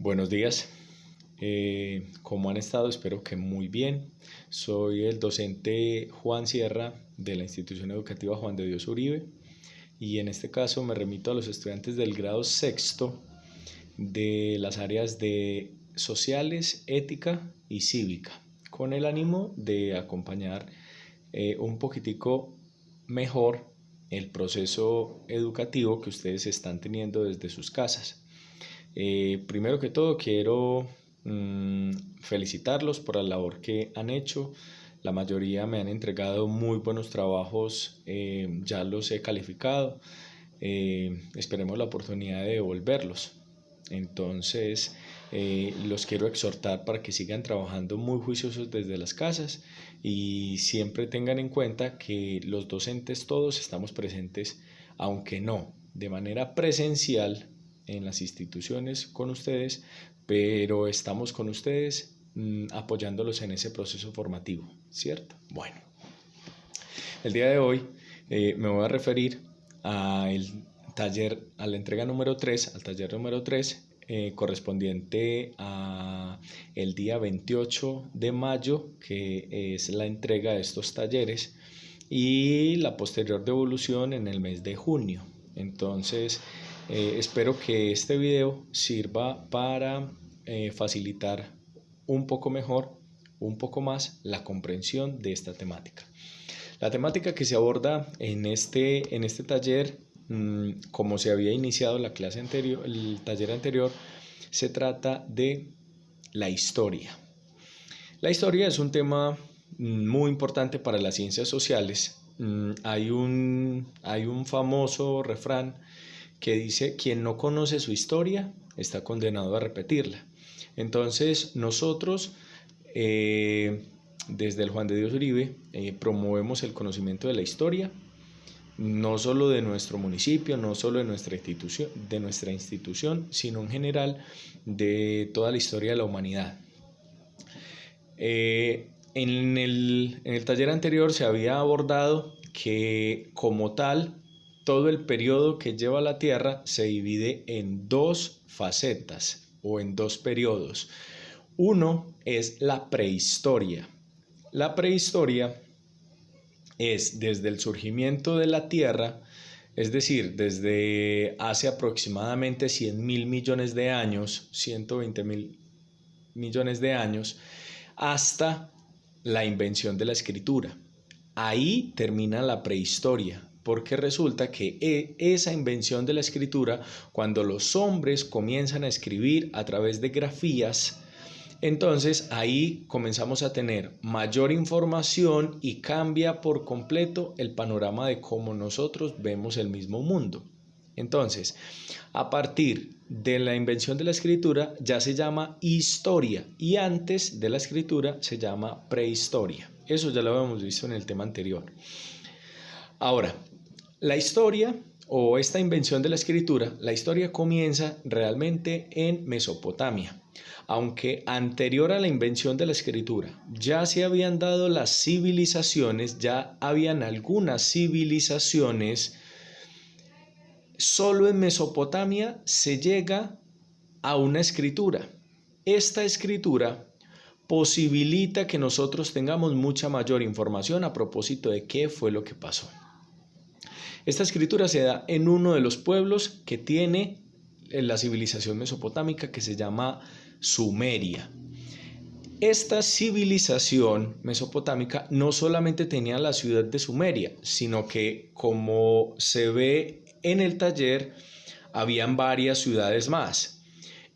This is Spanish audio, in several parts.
Buenos días. ¿Cómo han estado? Espero que muy bien. Soy el docente Juan Sierra de la Institución Educativa Juan de Dios Uribe y en este caso me remito a los estudiantes del grado sexto de las áreas de sociales, ética y cívica, con el ánimo de acompañar un poquitico mejor el proceso educativo que ustedes están teniendo desde sus casas. Primero que todo quiero felicitarlos por la labor que han hecho. La mayoría me han entregado muy buenos trabajos, ya los he calificado. Esperemos la oportunidad de devolverlos. Entonces, los quiero exhortar para que sigan trabajando muy juiciosos desde las casas y siempre tengan en cuenta que los docentes todos estamos presentes, aunque no de manera presencial en las instituciones con ustedes, pero estamos con ustedes apoyándolos en ese proceso formativo, ¿cierto? Bueno, el día de hoy me voy a referir al taller, a la entrega número 3, al taller número 3, correspondiente a el día 28 de mayo, que es la entrega de estos talleres, y la posterior devolución en el mes de junio. Entonces, espero que este video sirva para facilitar un poco mejor, un poco más la comprensión de esta temática. La temática que se aborda en este taller, como se había iniciado la clase anterior, el taller anterior, se trata de la historia. La historia es un tema muy importante para las ciencias sociales. Hay un famoso refrán que dice: quien no conoce su historia está condenado a repetirla. Entonces nosotros desde el Juan de Dios Uribe promovemos el conocimiento de la historia, no solo de nuestro municipio, no solo de nuestra institución, sino en general de toda la historia de la humanidad. En el taller anterior se había abordado que, como tal, todo el periodo que lleva la Tierra se divide en dos facetas o en dos periodos. Uno es la prehistoria. La prehistoria es desde el surgimiento de la Tierra, es decir, desde hace aproximadamente 100.000 millones de años, 120.000 millones de años, hasta la invención de la escritura. Ahí termina la prehistoria, porque resulta que esa invención de la escritura, cuando los hombres comienzan a escribir a través de grafías, entonces ahí comenzamos a tener mayor información y cambia por completo el panorama de cómo nosotros vemos el mismo mundo. Entonces, a partir de la invención de la escritura ya se llama historia y antes de la escritura se llama prehistoria. Eso ya lo habíamos visto en el tema anterior. Ahora, la historia o esta invención de la escritura, la historia comienza realmente en Mesopotamia. Aunque anterior a la invención de la escritura ya se habían dado las civilizaciones, ya habían algunas civilizaciones, solo en Mesopotamia se llega a una escritura. Esta escritura posibilita que nosotros tengamos mucha mayor información a propósito de qué fue lo que pasó. Esta escritura se da en uno de los pueblos que tiene la civilización mesopotámica, que se llama Sumeria. Esta civilización mesopotámica no solamente tenía la ciudad de Sumeria, sino que, como se ve en el taller, habían varias ciudades más.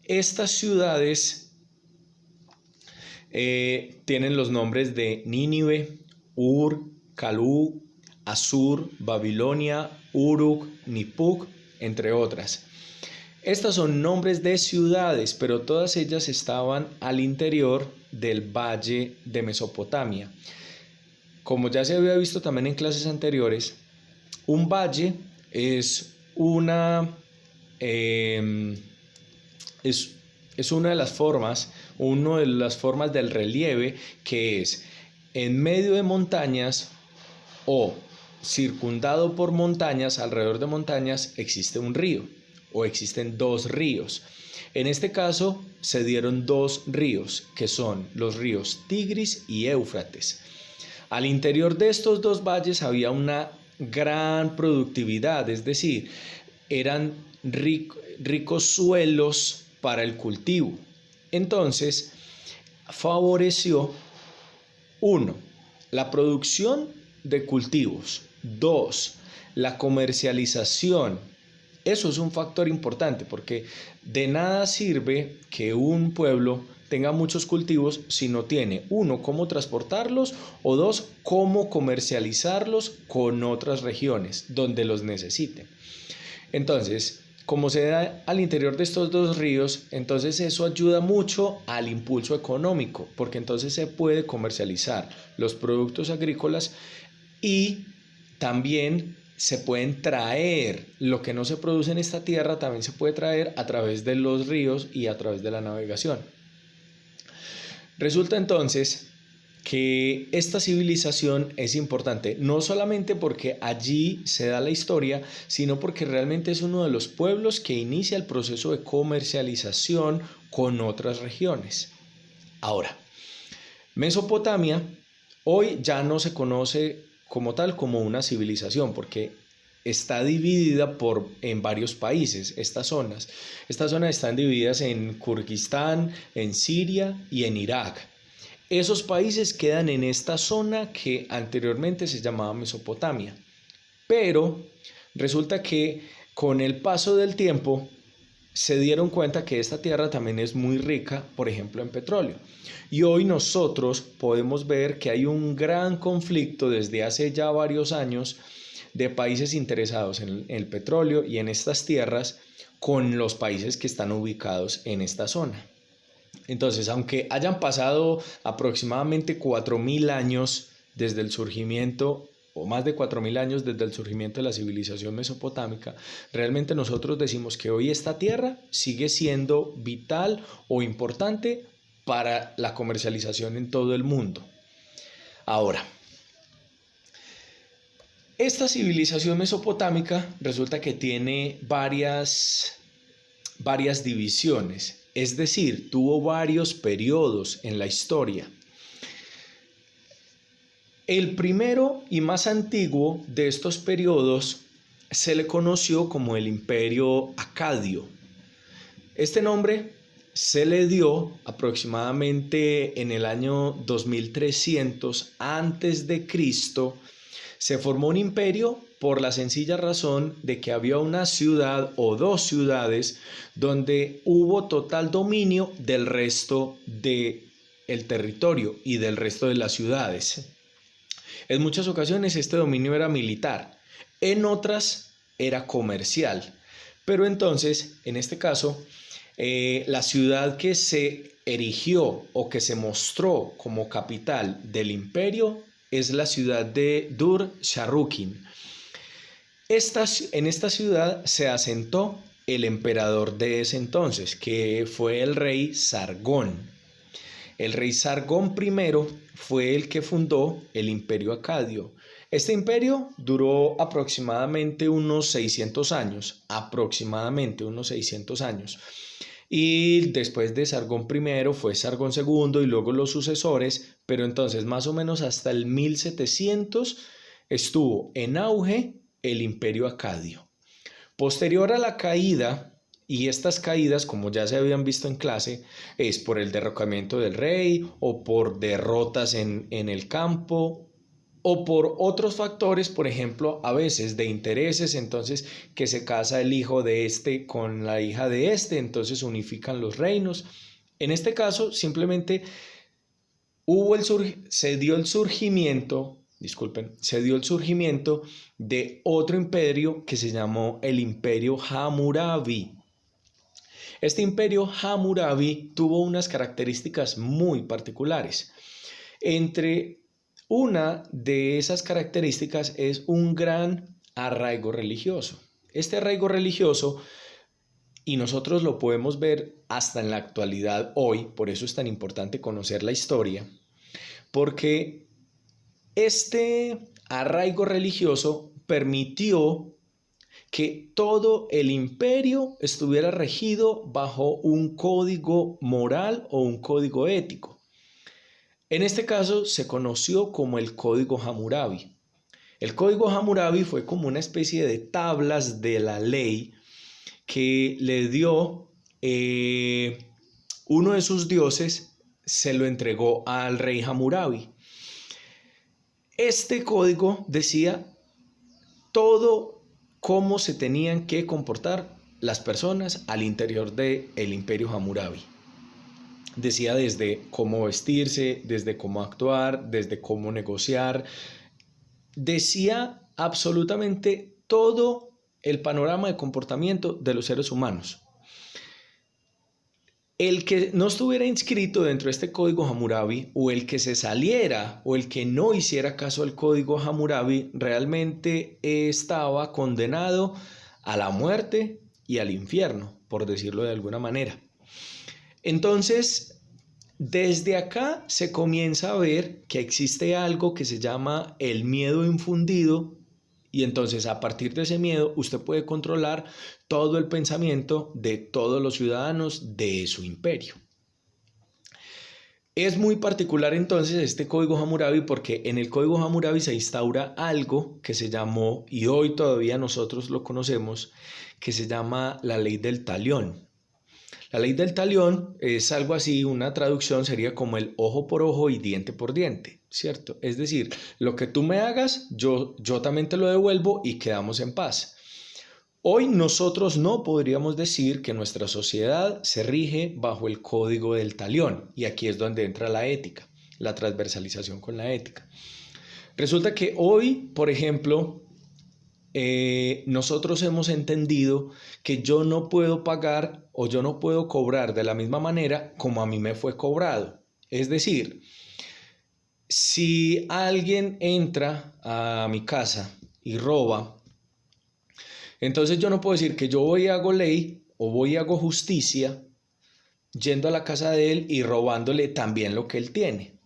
Estas ciudades tienen los nombres de Nínive, Ur, Calú, Asur, Babilonia, Uruk, Nippur, entre otras. Estas son nombres de ciudades, pero todas ellas estaban al interior del valle de Mesopotamia. Como ya se había visto también en clases anteriores, un valle es una de las formas, una de las formas del relieve, que es en medio de montañas o circundado por montañas, alrededor de montañas existe un río o existen dos ríos. En este caso se dieron dos ríos, que son los ríos Tigris y Éufrates. Al interior de estos dos valles había una gran productividad, es decir, eran ricos suelos para el cultivo. Entonces, favoreció, uno, la producción de cultivos. Dos, la comercialización. Eso es un factor importante porque de nada sirve que un pueblo tenga muchos cultivos si no tiene, uno, cómo transportarlos o dos, cómo comercializarlos con otras regiones donde los necesiten. Entonces, como se da al interior de estos dos ríos, entonces eso ayuda mucho al impulso económico, porque entonces se puede comercializar los productos agrícolas y también se pueden traer lo que no se produce en esta tierra, también se puede traer a través de los ríos y a través de la navegación. Resulta entonces que esta civilización es importante, no solamente porque allí se da la historia, sino porque realmente es uno de los pueblos que inicia el proceso de comercialización con otras regiones. Ahora, Mesopotamia hoy ya no se conoce como tal como una civilización, porque está dividida en varios países, estas zonas. Estas zonas están divididas en Kirguistán, en Siria y en Irak. Esos países quedan en esta zona que anteriormente se llamaba Mesopotamia. Pero resulta que con el paso del tiempo se dieron cuenta que esta tierra también es muy rica, por ejemplo, en petróleo. Y hoy nosotros podemos ver que hay un gran conflicto desde hace ya varios años de países interesados en el petróleo y en estas tierras con los países que están ubicados en esta zona. Entonces, aunque hayan pasado aproximadamente 4.000 años desde el surgimiento, o más de 4.000 años desde el surgimiento de la civilización mesopotámica, realmente nosotros decimos que hoy esta tierra sigue siendo vital o importante para la comercialización en todo el mundo. Ahora, esta civilización mesopotámica resulta que tiene varias divisiones, es decir, tuvo varios periodos en la historia. El primero y más antiguo de estos periodos se le conoció como el Imperio Acadio. Este nombre se le dio aproximadamente en el año 2300 antes de Cristo. Se formó un imperio por la sencilla razón de que había una ciudad o dos ciudades donde hubo total dominio del resto del territorio y del resto de las ciudades. En muchas ocasiones este dominio era militar, en otras era comercial. Pero entonces, en este caso, la ciudad que se erigió o que se mostró como capital del imperio es la ciudad de Dur-Sharrukin. En esta ciudad se asentó el emperador de ese entonces, que fue el rey Sargón. El rey Sargón I fue el que fundó el Imperio Acadio. Este imperio duró aproximadamente unos 600 años, Y después de Sargón I fue Sargón II y luego los sucesores, pero entonces más o menos hasta el 1700 estuvo en auge el Imperio Acadio. Posterior a la caída, y estas caídas, como ya se habían visto en clase, es por el derrocamiento del rey o por derrotas en el campo o por otros factores, por ejemplo, a veces de intereses, entonces que se casa el hijo de este con la hija de este, entonces unifican los reinos. En este caso, simplemente se dio el surgimiento de otro imperio que se llamó el Imperio Hammurabi. Este imperio Hammurabi tuvo unas características muy particulares. Entre una de esas características es un gran arraigo religioso. Este arraigo religioso, y nosotros lo podemos ver hasta en la actualidad hoy, por eso es tan importante conocer la historia, porque este arraigo religioso permitió que todo el imperio estuviera regido bajo un código moral o un código ético. En este caso se conoció como el Código Hammurabi. El Código Hammurabi fue como una especie de tablas de la ley que le dio uno de sus dioses, se lo entregó al rey Hammurabi. Este código decía todo cómo se tenían que comportar las personas al interior del imperio Hammurabi. Decía desde cómo vestirse, desde cómo actuar, desde cómo negociar. Decía absolutamente todo el panorama de comportamiento de los seres humanos. El que no estuviera inscrito dentro de este código Hammurabi, o el que se saliera, o el que no hiciera caso al código Hammurabi, realmente estaba condenado a la muerte y al infierno, por decirlo de alguna manera. Entonces, desde acá se comienza a ver que existe algo que se llama el miedo infundido, y entonces a partir de ese miedo usted puede controlar todo el pensamiento de todos los ciudadanos de su imperio. Es muy particular entonces este código Hammurabi porque en el código Hammurabi se instaura algo que se llamó, y hoy todavía nosotros lo conocemos, que se llama la ley del talión. La ley del talión es algo así, una traducción sería como el ojo por ojo y diente por diente, ¿cierto? Es decir, lo que tú me hagas, yo también te lo devuelvo y quedamos en paz. Hoy nosotros no podríamos decir que nuestra sociedad se rige bajo el código del talión, y aquí es donde entra la ética, la transversalización con la ética. Resulta que hoy, por ejemplo, nosotros hemos entendido que yo no puedo pagar o yo no puedo cobrar de la misma manera como a mí me fue cobrado. Es decir, si alguien entra a mi casa y roba, entonces yo no puedo decir que yo voy y hago ley o voy y hago justicia yendo a la casa de él y robándole también lo que él tiene.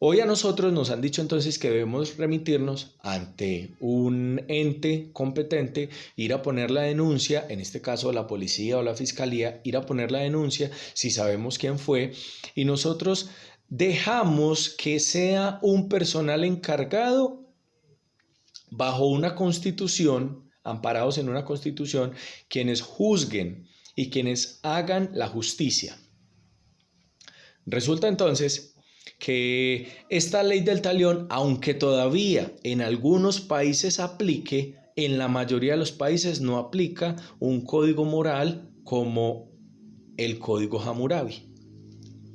Hoy a nosotros nos han dicho entonces que debemos remitirnos ante un ente competente, ir a poner la denuncia, en este caso la policía o la fiscalía, ir a poner la denuncia si sabemos quién fue, y nosotros dejamos que sea un personal encargado bajo una constitución, amparados en una constitución, quienes juzguen y quienes hagan la justicia. Resulta entonces que esta ley del talión, aunque todavía en algunos países aplique, en la mayoría de los países no aplica un código moral como el código Hammurabi.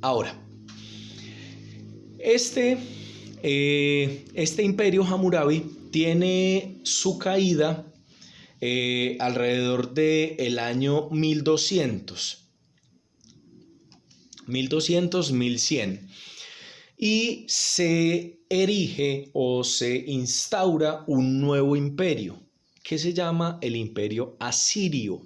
Ahora, este imperio Hammurabi tiene su caída alrededor del año 1100, y se erige o se instaura un nuevo imperio que se llama el Imperio Asirio.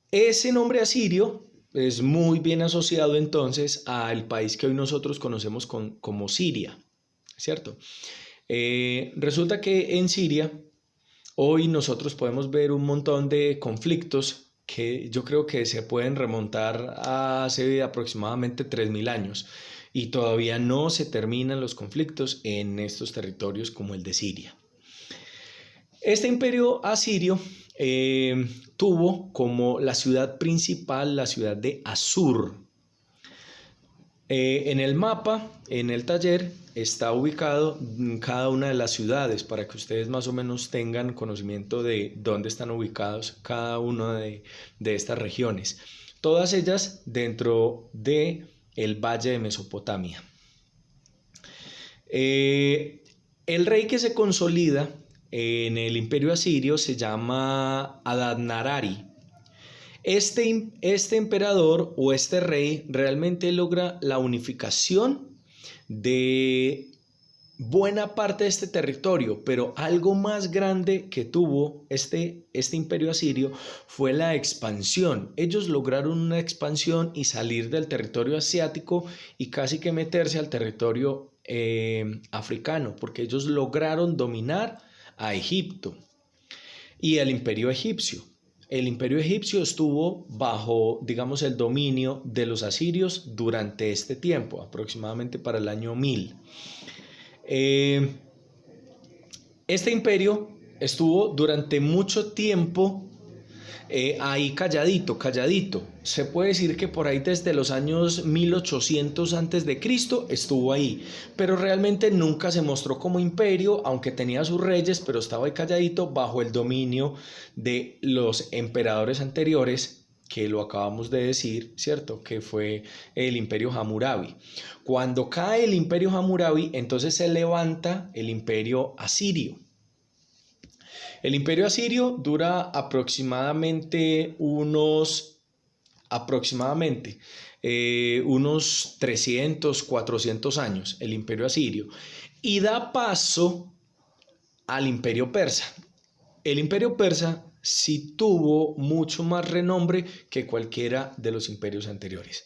Ese nombre asirio es muy bien asociado entonces al país que hoy nosotros conocemos como Siria, ¿cierto? Resulta que en Siria hoy nosotros podemos ver un montón de conflictos que yo creo que se pueden remontar a hace aproximadamente 3000 años, y todavía no se terminan los conflictos en estos territorios como el de Siria. Este imperio asirio tuvo como la ciudad principal la ciudad de Assur. En el mapa, en el taller, está ubicado cada una de las ciudades para que ustedes más o menos tengan conocimiento de dónde están ubicados cada una de estas regiones. Todas ellas dentro del valle de Mesopotamia. El rey que se consolida en el imperio asirio se llama Adad-Nirari. Este emperador o este rey realmente logra la unificación de buena parte de este territorio, pero algo más grande que tuvo este imperio asirio fue la expansión. Ellos lograron una expansión y salir del territorio asiático y casi que meterse al territorio africano, porque ellos lograron dominar a Egipto. y el imperio egipcio. El imperio egipcio estuvo bajo, digamos, el dominio de los asirios durante este tiempo, aproximadamente para el año 1000. Este imperio estuvo durante mucho tiempo ahí calladito. Se puede decir que por ahí desde los años 1800 antes de Cristo estuvo ahí, pero realmente nunca se mostró como imperio, aunque tenía sus reyes, pero estaba ahí calladito bajo el dominio de los emperadores anteriores, que lo acabamos de decir, ¿cierto? Que fue el imperio Hammurabi. Cuando cae el imperio Hammurabi, entonces se levanta el imperio asirio. El imperio asirio dura aproximadamente unos 300, 400 años, el imperio asirio, y da paso al imperio persa. El imperio persa sí tuvo mucho más renombre que cualquiera de los imperios anteriores,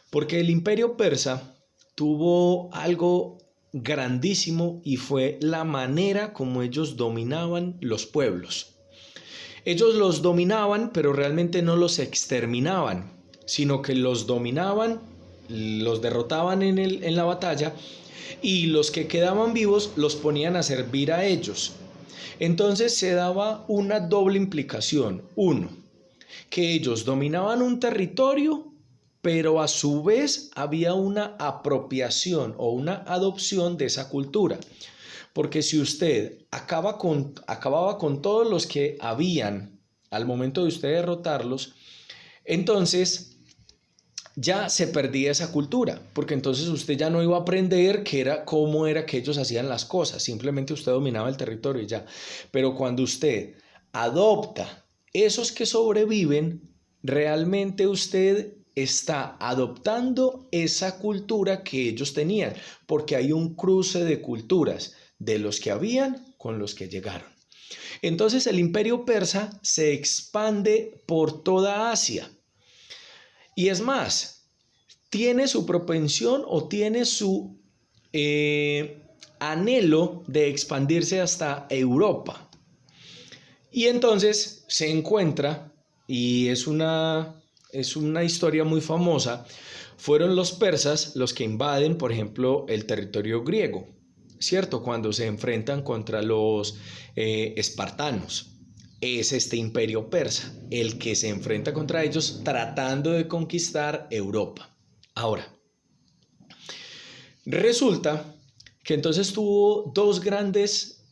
porque el imperio persa tuvo algo grandísimo y fue la manera como ellos dominaban los pueblos. Ellos los dominaban, pero realmente no los exterminaban, sino que los dominaban, los derrotaban en la batalla, y los que quedaban vivos los ponían a servir a ellos. Entonces se daba una doble implicación. Uno, que ellos dominaban un territorio, pero a su vez había una apropiación o una adopción de esa cultura. Porque si usted acababa con todos los que habían al momento de usted derrotarlos, entonces ya se perdía esa cultura, porque entonces usted ya no iba a aprender cómo era que ellos hacían las cosas, simplemente usted dominaba el territorio y ya. Pero cuando usted adopta esos que sobreviven, realmente usted está adoptando esa cultura que ellos tenían, porque hay un cruce de culturas de los que habían con los que llegaron. Entonces el imperio persa se expande por toda Asia. Y es más, tiene su propensión o tiene su anhelo de expandirse hasta Europa. Y entonces se encuentra, y es una historia muy famosa, fueron los persas los que invaden, por ejemplo, el territorio griego, ¿cierto? Cuando se enfrentan contra los espartanos. Es este imperio persa el que se enfrenta contra ellos tratando de conquistar Europa. Ahora, resulta que entonces tuvo dos grandes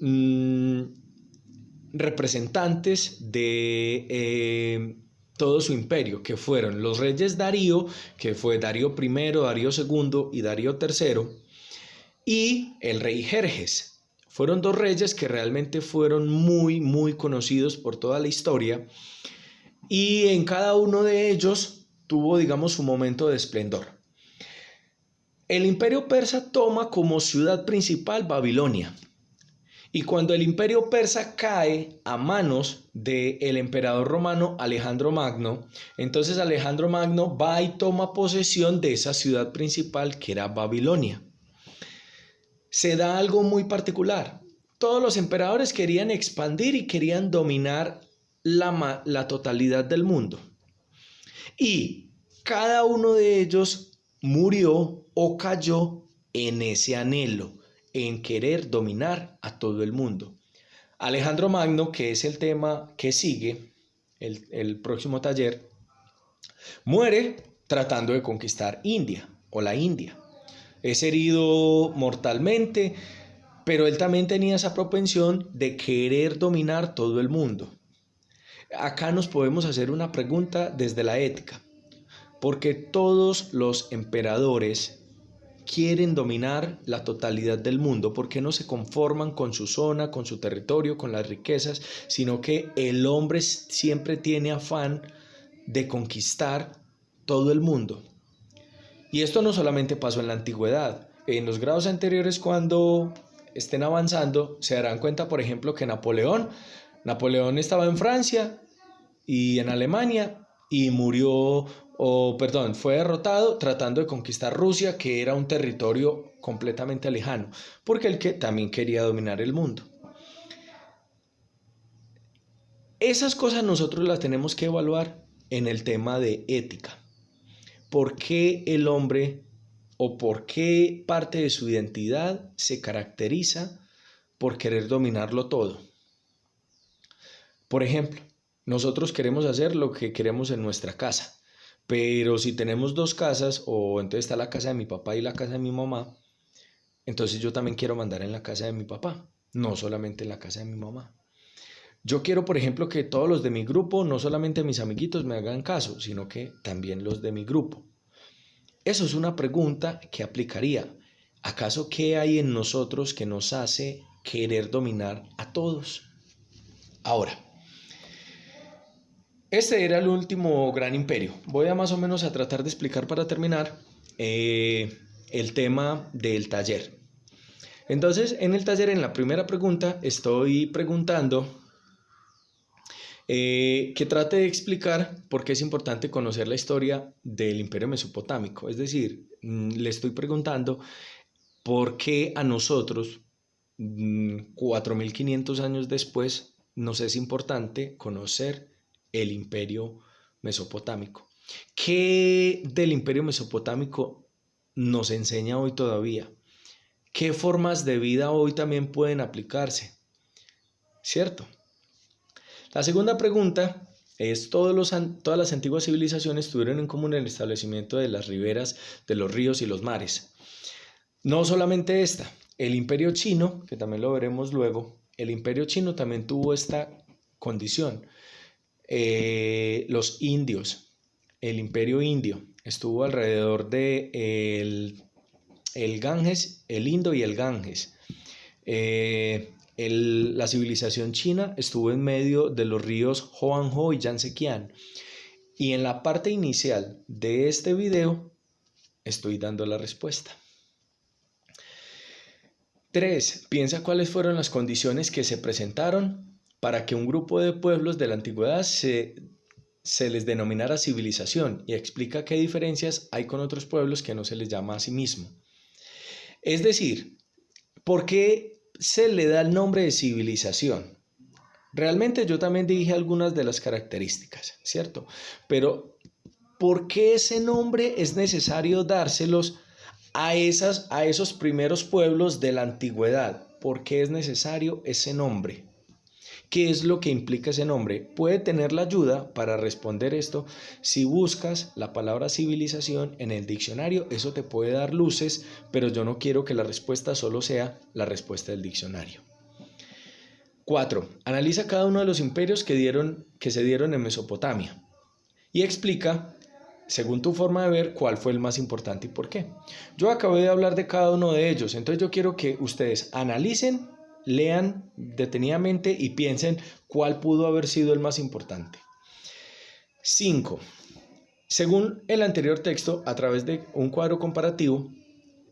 representantes de todo su imperio, que fueron los reyes Darío, que fue Darío I, Darío II y Darío III, y el rey Jerjes. Fueron dos reyes que realmente fueron muy conocidos por toda la historia, y en cada uno de ellos tuvo, digamos, su momento de esplendor. El imperio persa toma como ciudad principal Babilonia, y cuando el imperio persa cae a manos del emperador romano Alejandro Magno, entonces Alejandro Magno va y toma posesión de esa ciudad principal que era Babilonia. Se da algo muy particular. Todos los emperadores querían expandir y querían dominar la totalidad del mundo. Y cada uno de ellos murió o cayó en ese anhelo, en querer dominar a todo el mundo. Alejandro Magno, que es el tema que sigue, el próximo taller, muere tratando de conquistar India o la India. Es herido mortalmente, pero él también tenía esa propensión de querer dominar todo el mundo. Acá nos podemos hacer una pregunta desde la ética, porque todos los emperadores quieren dominar la totalidad del mundo. ¿Por qué no se conforman con su zona, con su territorio, con las riquezas, sino que el hombre siempre tiene afán de conquistar todo el mundo? Y esto no solamente pasó en la antigüedad. En los grados anteriores, cuando estén avanzando, se darán cuenta, por ejemplo, que Napoleón estaba en Francia y en Alemania y fue derrotado tratando de conquistar Rusia, que era un territorio completamente lejano, porque él también quería dominar el mundo. Esas cosas nosotros las tenemos que evaluar en el tema de ética. ¿Por qué el hombre o por qué parte de su identidad se caracteriza por querer dominarlo todo? Por ejemplo, nosotros queremos hacer lo que queremos en nuestra casa, pero si tenemos dos casas, o entonces está la casa de mi papá y la casa de mi mamá, entonces yo también quiero mandar en la casa de mi papá, no solamente en la casa de mi mamá. Yo quiero, por ejemplo, que todos los de mi grupo, no solamente mis amiguitos, me hagan caso, sino que también los de mi grupo. Eso es una pregunta que aplicaría. ¿Acaso qué hay en nosotros que nos hace querer dominar a todos? Ahora, este era el último gran imperio. Voy a más o menos a tratar de explicar para terminar el tema del taller. Entonces, en el taller, en la primera pregunta, estoy preguntando que trate de explicar por qué es importante conocer la historia del imperio mesopotámico. Es decir, le estoy preguntando por qué a nosotros, 4500 años después, nos es importante conocer el imperio mesopotámico. ¿Qué del imperio mesopotámico nos enseña hoy todavía? ¿Qué formas de vida hoy también pueden aplicarse? ¿Cierto? La segunda pregunta es, todas las antiguas civilizaciones tuvieron en común el establecimiento de las riberas de los ríos y los mares. No solamente esta, el imperio chino, que también lo veremos luego, el imperio chino también tuvo esta condición. Los indios, el imperio indio, estuvo alrededor de el Ganges, el Indo y el Ganges. La civilización china estuvo en medio de los ríos Huanghe y Yangtze. Y en la parte inicial de este video estoy dando la respuesta. 3. Piensa cuáles fueron las condiciones que se presentaron para que un grupo de pueblos de la antigüedad se les denominara civilización, y explica qué diferencias hay con otros pueblos que no se les llama a sí mismo. Es decir, ¿por qué se le da el nombre de civilización? Realmente yo también dije algunas de las características, ¿cierto? Pero ¿por qué ese nombre es necesario dárselos a esos primeros pueblos de la antigüedad? ¿Por qué es necesario ese nombre? ¿Qué es lo que implica ese nombre? Puede tener la ayuda para responder esto si buscas la palabra civilización en el diccionario. Eso te puede dar luces, pero yo no quiero que la respuesta solo sea la respuesta del diccionario. 4. Analiza cada uno de los imperios que se dieron en Mesopotamia y explica, según tu forma de ver, cuál fue el más importante y por qué. Yo acabé de hablar de cada uno de ellos, entonces yo quiero que ustedes analicen, lean detenidamente y piensen cuál pudo haber sido el más importante. 5. Según el anterior texto, a través de un cuadro comparativo,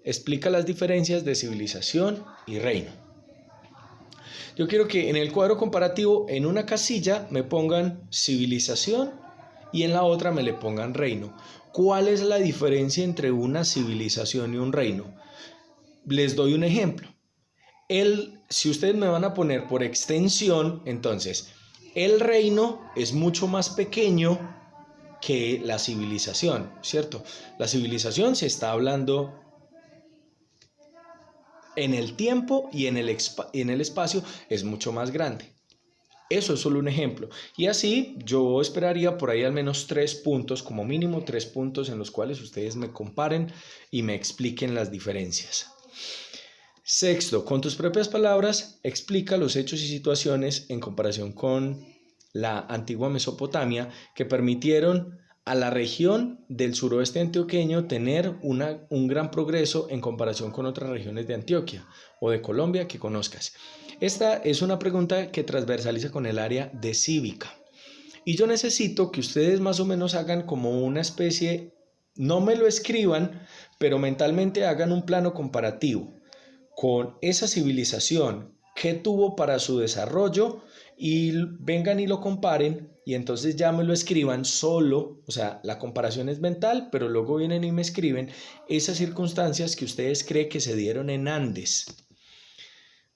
explica las diferencias de civilización y reino. Yo quiero que en el cuadro comparativo, en una casilla, me pongan civilización y en la otra me le pongan reino. ¿Cuál es la diferencia entre una civilización y un reino? Les doy un ejemplo. Si ustedes me van a poner por extensión, entonces, el reino es mucho más pequeño que la civilización, ¿cierto? La civilización se está hablando en el tiempo y en el espacio es mucho más grande. Eso es solo un ejemplo. Y así yo esperaría por ahí al menos 3 puntos, como mínimo 3 puntos en los cuales ustedes me comparen y me expliquen las diferencias. 6. Con tus propias palabras, explica los hechos y situaciones en comparación con la antigua Mesopotamia que permitieron a la región del suroeste antioqueño tener un gran progreso en comparación con otras regiones de Antioquia o de Colombia que conozcas. Esta es una pregunta que transversaliza con el área de cívica. Y yo necesito que ustedes más o menos hagan como una especie, no me lo escriban, pero mentalmente hagan un plano comparativo con esa civilización, qué tuvo para su desarrollo, y vengan y lo comparen, y entonces ya me lo escriban solo, o sea, la comparación es mental, pero luego vienen y me escriben esas circunstancias que ustedes creen que se dieron en Andes.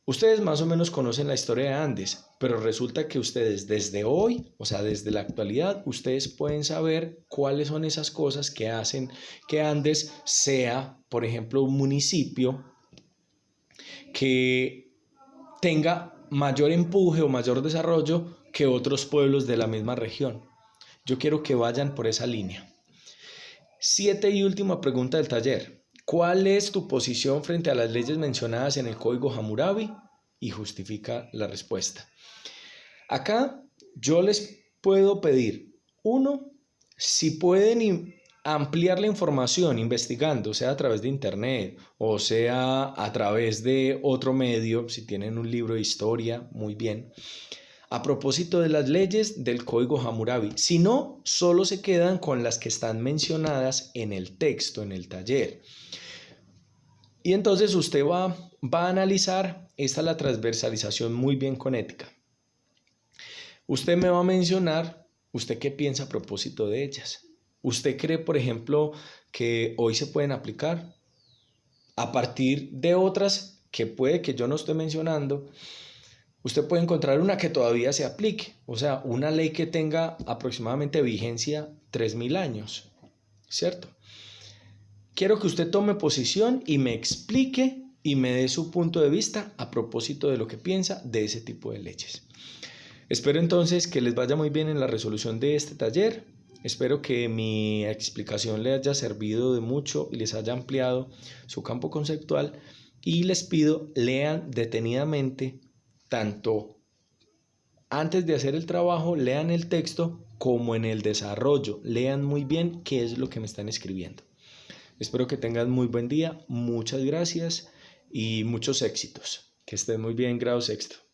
Ustedes más o menos conocen la historia de Andes, pero resulta que ustedes desde hoy, o sea, desde la actualidad, ustedes pueden saber cuáles son esas cosas que hacen que Andes sea, por ejemplo, un municipio que tenga mayor empuje o mayor desarrollo que otros pueblos de la misma región. Yo quiero que vayan por esa línea. 7 y última pregunta del taller. ¿Cuál es tu posición frente a las leyes mencionadas en el Código Hammurabi? Y justifica la respuesta. Acá yo les puedo pedir, uno, si pueden ampliar la información investigando, sea a través de internet o sea a través de otro medio, si tienen un libro de historia, muy bien. A propósito de las leyes del Código Hammurabi, si no, solo se quedan con las que están mencionadas en el texto, en el taller. Y entonces usted va a analizar, esta es la transversalización muy bien con ética. Usted me va a mencionar, ¿usted qué piensa a propósito de ellas? ¿Usted cree, por ejemplo, que hoy se pueden aplicar a partir de otras que puede que yo no esté mencionando? Usted puede encontrar una que todavía se aplique, o sea, una ley que tenga aproximadamente vigencia 3000 años, ¿cierto? Quiero que usted tome posición y me explique y me dé su punto de vista a propósito de lo que piensa de ese tipo de leyes. Espero entonces que les vaya muy bien en la resolución de este taller. Espero que mi explicación les haya servido de mucho y les haya ampliado su campo conceptual. Y les pido, lean detenidamente, tanto antes de hacer el trabajo, lean el texto, como en el desarrollo. Lean muy bien qué es lo que me están escribiendo. Espero que tengan muy buen día. Muchas gracias y muchos éxitos. Que estén muy bien, grado sexto.